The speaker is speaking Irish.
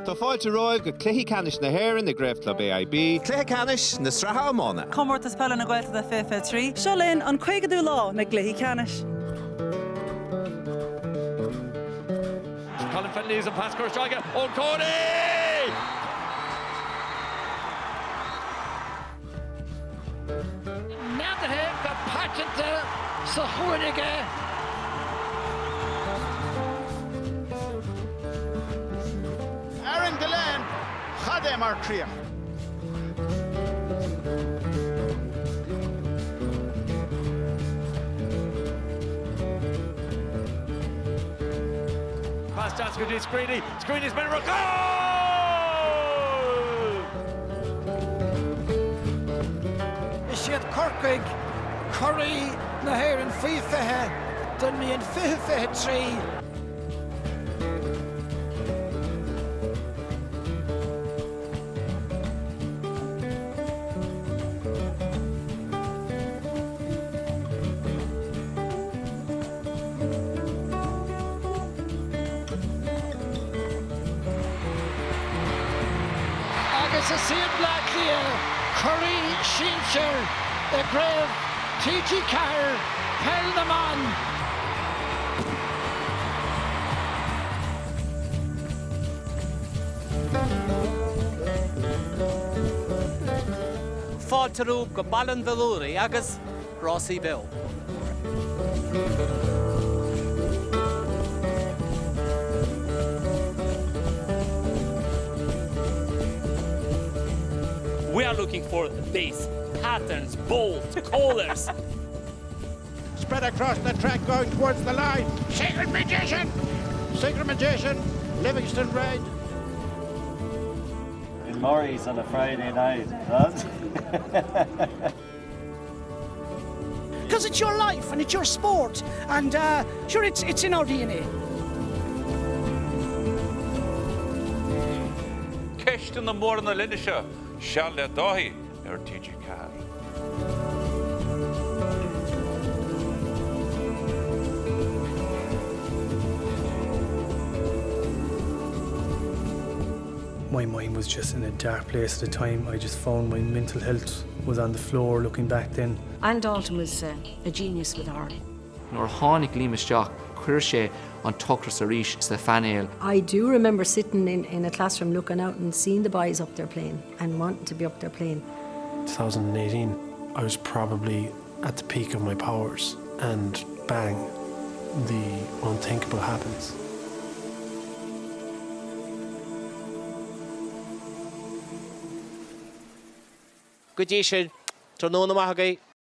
Tá fáilte roiil go cluichí canis na hÉireann na Gréibh Club AIB. Cluiche canis na Strathá Amóna. Comórtas is pella na Gaelta da Fefe 3. Seolín an 52 lá na Gluichí Canis. Colin Fenley's a pass course striker. Oh, gcónaí! Nemeton go patchanta sa chuairige. Bliain, chadé mar tríach. Pass chance go to Screeney. Screeney's been a goal! Is siad Corcaig, Curry na hÉireann faoifethe, Dunaíonn 53. Agus a siad Bliain, Curry Shincher, the Grave, TG Carr, Pel the man. Fáiltearú go ballan bhilúraí agus Rossi Bill. We are looking for base, patterns, bolts, colours. Spread across the track going towards the line. Secret Magician! Secret Magician, Livingston Raid. In Murray's on a Friday night, right? Because it's your life and it's your sport, and sure, it's in our DNA. Ceist na mór na linne seo, seall le dóthaí ar TG Carr. My mind was just in a dark place at the time. I just found my mental health was on the floor looking back then. Anne Dalton was a genius with art. Nor tháinig límasteach chuir sé an tuchras arís sa fanéil. I do remember sitting in a classroom looking out and seeing the boys up there playing and wanting to be up there playing. 2018, I was probably at the peak of my powers, and bang, the unthinkable happens. Good day, Tronona Mahagay.